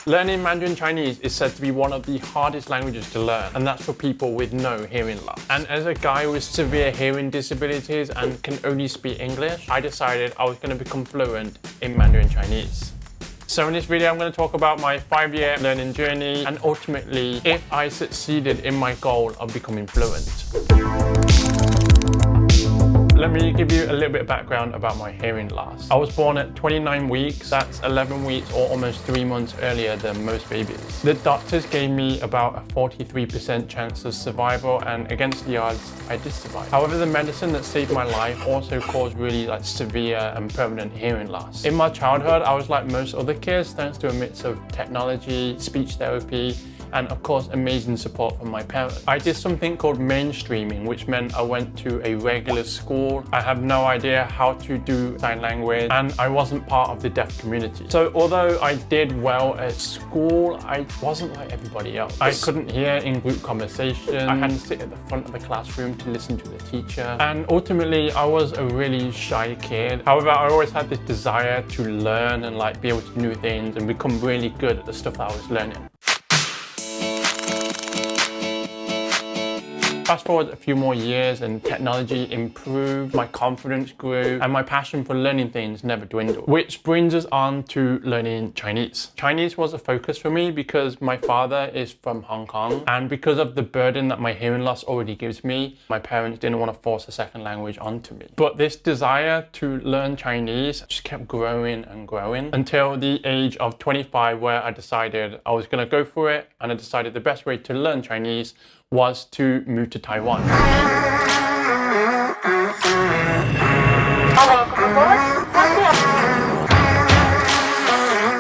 Learning Mandarin Chinese is said to be one of the hardest languages to learn, and that's for people with no hearing loss. And as a guy with severe hearing disabilities and can only speak English, I decided I was going to become fluent in Mandarin Chinese. So in this video, I'm going to talk about my 5-year learning journey and ultimately if I succeeded in my goal of becoming fluent. Let me give you a little bit of background about my hearing loss. I was born at 29 weeks, that's 11 weeks or almost 3 months earlier than most babies. The doctors gave me about a 43% chance of survival, and against the odds, I did survive. However, the medicine that saved my life also caused really severe and permanent hearing loss. In my childhood, I was like most other kids, thanks to a mix of technology, speech therapy, and of course amazing support from my parents. I did something called mainstreaming, which meant I went to a regular school. I had no idea how to do sign language and I wasn't part of the deaf community. So although I did well at school, I wasn't like everybody else. I couldn't hear in group conversation. I had to sit at the front of the classroom to listen to the teacher. And ultimately I was a really shy kid. However, I always had this desire to learn and be able to do new things and become really good at the stuff that I was learning. Fast forward a few more years and technology improved, my confidence grew, and my passion for learning things never dwindled. Which brings us on to learning Chinese. Chinese was a focus for me because my father is from Hong Kong, and because of the burden that my hearing loss already gives me, my parents didn't want to force a second language onto me. But this desire to learn Chinese just kept growing and growing until the age of 25, where I decided I was going to go for it, and I decided the best way to learn Chinese was to move to Taiwan.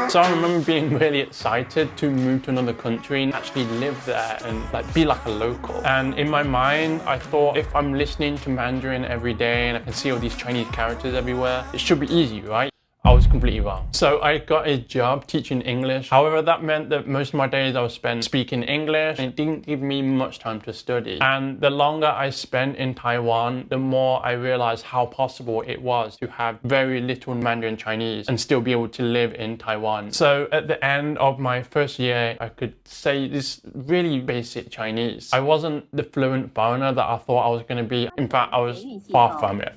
So I remember being really excited to move to another country and actually live there and be like a local. And in my mind, I thought if I'm listening to Mandarin every day and I can see all these Chinese characters everywhere, it should be easy, right? I was completely wrong. So I got a job teaching English. However, that meant that most of my days I was spent speaking English, and it didn't give me much time to study. And the longer I spent in Taiwan, the more I realized how possible it was to have very little Mandarin Chinese and still be able to live in Taiwan. So at the end of my first year, I could say this really basic Chinese. I wasn't the fluent foreigner that I thought I was going to be. In fact, I was far from it.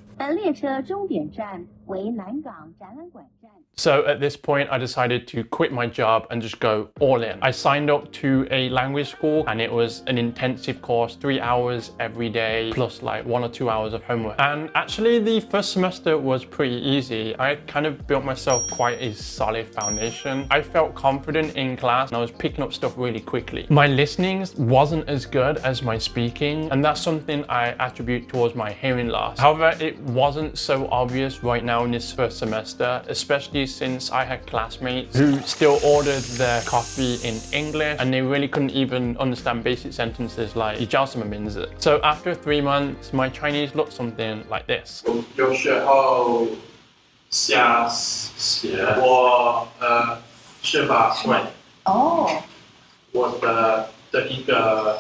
So at this point, I decided to quit my job and just go all in. I signed up to a language school and it was an intensive course, 3 hours every day, plus 1 or 2 hours of homework. And actually the first semester was pretty easy. I kind of built myself quite a solid foundation. I felt confident in class and I was picking up stuff really quickly. My listening wasn't as good as my speaking, and that's something I attribute towards my hearing loss. However, it wasn't so obvious right now in this first semester, especially since I had classmates who still ordered their coffee in English and they really couldn't even understand basic sentences like 你叫什么名字? So after 3 months, my Chinese looked something like this. 有时候想写我是吧会我的一个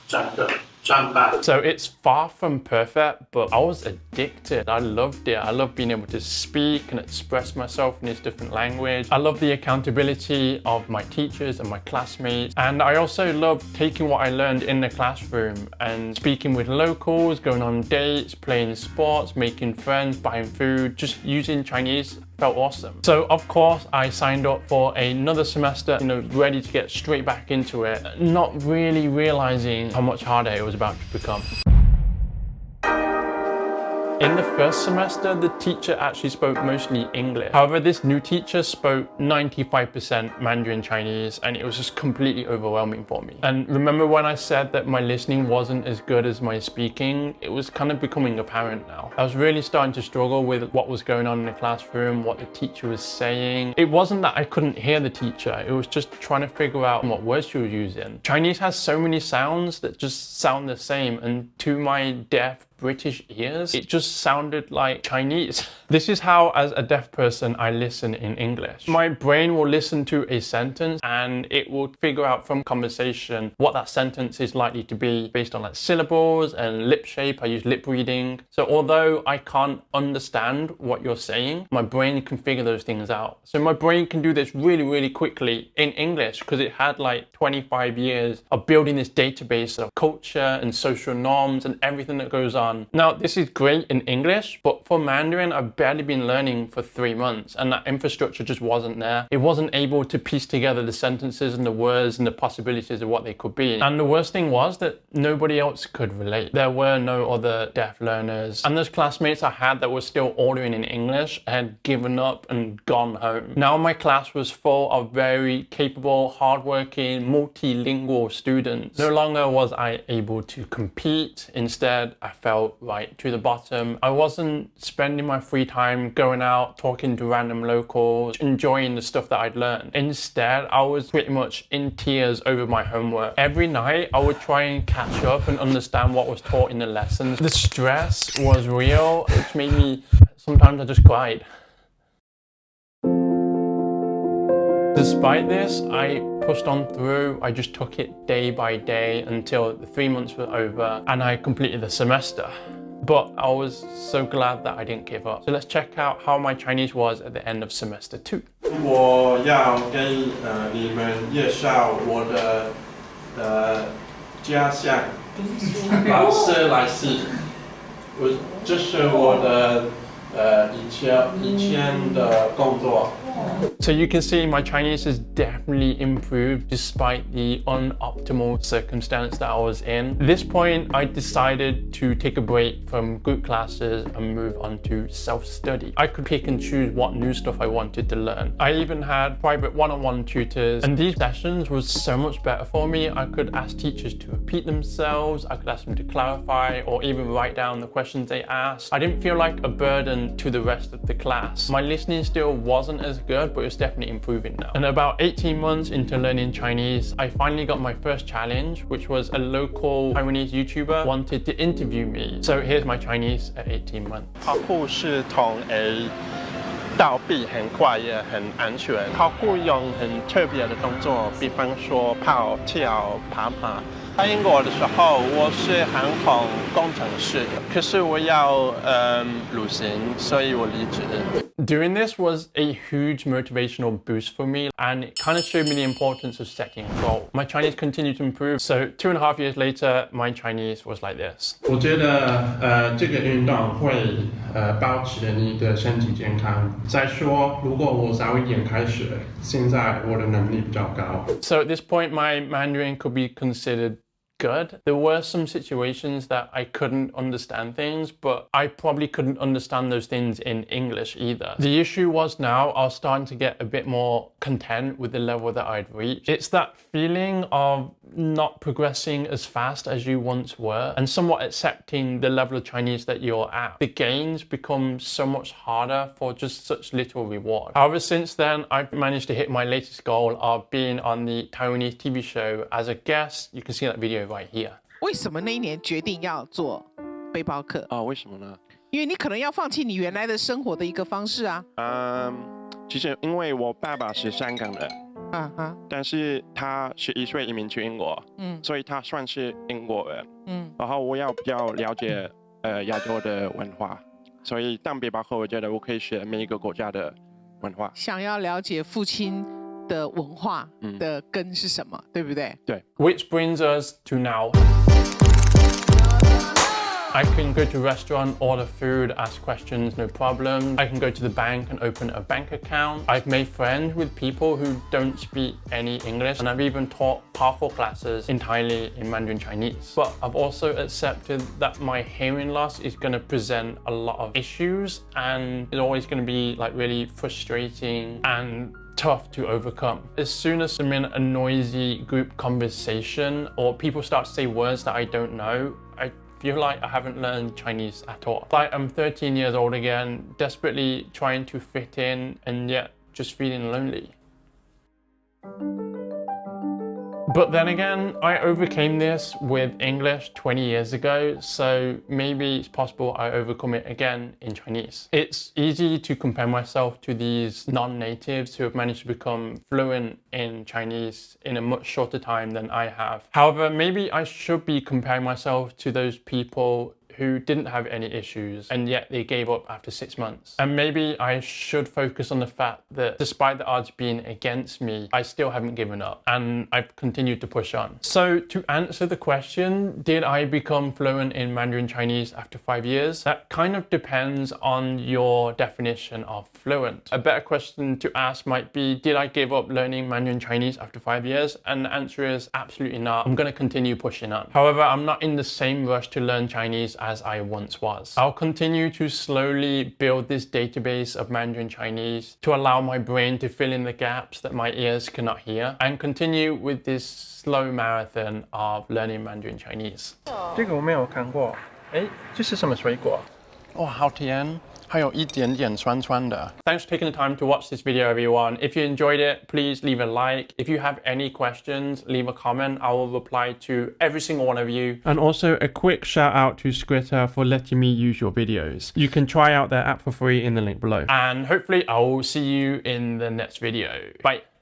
战班. So it's far from perfect, but I was addicted. I loved it. I loved being able to speak and express myself in this different language. I love the accountability of my teachers and my classmates. And I also loved taking what I learned in the classroom and speaking with locals, going on dates, playing sports, making friends, buying food, just using Chinese felt awesome. So of course I signed up for another semester, ready to get straight back into it, not really realizing how much harder it was about to become. In the first semester, the teacher actually spoke mostly English. However, this new teacher spoke 95% Mandarin Chinese, and it was just completely overwhelming for me. And remember when I said that my listening wasn't as good as my speaking? It was kind of becoming apparent now. I was really starting to struggle with what was going on in the classroom, what the teacher was saying. It wasn't that I couldn't hear the teacher, it was just trying to figure out what words she was using. Chinese has so many sounds that just sound the same, and to my deaf, British ears, it just sounded like Chinese. This is how, as a deaf person, I listen in English. My brain will listen to a sentence and it will figure out from conversation what that sentence is likely to be based on like syllables and lip shape. I use lip reading. So although I can't understand what you're saying, my brain can figure those things out. So my brain can do this really, really quickly in English because it had like 25 years of building this database of culture and social norms and everything that goes on. Now, this is great in English, but for Mandarin, I've barely been learning for 3 months and that infrastructure just wasn't there. It wasn't able to piece together the sentences and the words and the possibilities of what they could be. And the worst thing was that nobody else could relate. There were no other deaf learners. And those classmates I had that were still ordering in English had given up and gone home. Now my class was full of very capable, hardworking, multilingual students. No longer was I able to compete. Instead, I felt right to the bottom. I wasn't spending my free time going out, talking to random locals, enjoying the stuff that I'd learned. Instead, I was pretty much in tears over my homework. Every night, I would try and catch up and understand what was taught in the lessons. The stress was real, which made me, sometimes I just cried. Despite this, I pushed on through. I just took it day by day until the 3 months were over and I completed the semester. But I was so glad that I didn't give up. So let's check out how my Chinese was at the end of semester 2. 我要跟你们介绍我的家乡，老师来自，这是我的以前的工作。 So you can see my Chinese has definitely improved despite the unoptimal circumstance that I was in. At this point, I decided to take a break from group classes and move on to self-study. I could pick and choose what new stuff I wanted to learn. I even had private one-on-one tutors, and these sessions was so much better for me. I could ask teachers to repeat themselves, I could ask them to clarify or even write down the questions they asked. I didn't feel like a burden to the rest of the class. My listening still wasn't as good, but it's definitely improving now. And about 18 months into learning Chinese, I finally got my first challenge, which was a local Taiwanese YouTuber wanted to interview me. So here's my Chinese at 18 months. 跑酷是从 A 到 B 很快也很安全。跑酷用很特别的动作，比方说跑、跳、爬。在英国的时候，我是航空工程师，可是我要旅行，所以我离职。 Doing this was a huge motivational boost for me, and it kind of showed me the importance of setting a goal. My Chinese continued to improve, so 2.5 years later, my Chinese was like this. 我觉得这个运动会保持你的身体健康。再说，如果我早一点开始，现在我的能力比较高。 So at this point, my Mandarin could be considered good. There were some situations that I couldn't understand things, but I probably couldn't understand those things in English either. The issue was now I was starting to get a bit more content with the level that I'd reached. It's that feeling of not progressing as fast as you once were and somewhat accepting the level of Chinese that you're at. The gains become so much harder for just such little reward. However, since then, I've managed to hit my latest goal of being on the Taiwanese TV show as a guest. You can see that video right here. 为什么那一年决定要做背包客？为什么呢？因为你可能要放弃你原来的生活的一个方式啊。其实因为我爸爸是香港人，但是他11岁移民去英国，所以他算是英国人，然后我要比较了解亚洲的文化，所以当背包客，我觉得我可以学每一个国家的文化。想要了解父亲的文化的根是什么，对不对？对。Which brings us to now. I can go to a restaurant, order food, ask questions, no problem. I can go to the bank and open a bank account. I've made friends with people who don't speak any English, and I've even taught powerful classes entirely in Mandarin Chinese. But I've also accepted that my hearing loss is going to present a lot of issues, and it's always going to be like really frustrating and tough to overcome. As soon as I'm in a noisy group conversation or people start to say words that I don't know, I feel like I haven't learned Chinese at all. Like I'm 13 years old again, desperately trying to fit in and yet just feeling lonely. But then again, I overcame this with English 20 years ago, so maybe it's possible I overcome it again in Chinese. It's easy to compare myself to these non-natives who have managed to become fluent in Chinese in a much shorter time than I have. However, maybe I should be comparing myself to those people who didn't have any issues and yet they gave up after 6 months. And maybe I should focus on the fact that despite the odds being against me, I still haven't given up and I've continued to push on. So to answer the question, did I become fluent in Mandarin Chinese after 5 years? That kind of depends on your definition of fluent. A better question to ask might be, did I give up learning Mandarin Chinese after 5 years? And the answer is absolutely not. I'm going to continue pushing on. However, I'm not in the same rush to learn Chinese as I once was. I'll continue to slowly build this database of Mandarin Chinese to allow my brain to fill in the gaps that my ears cannot hear and continue with this slow marathon of learning Mandarin Chinese. 这个我没有看过，哎，这是什么水果？哦，好甜，还有一点点酸酸的。Thanks for taking the time to watch this video, everyone. If you enjoyed it, please leave a like. If you have any questions, leave a comment. I will reply to every single one of you. And also a quick shout out to Scritter for letting me use your videos. You can try out their app for free in the link below. And hopefully I will see you in the next video. Bye.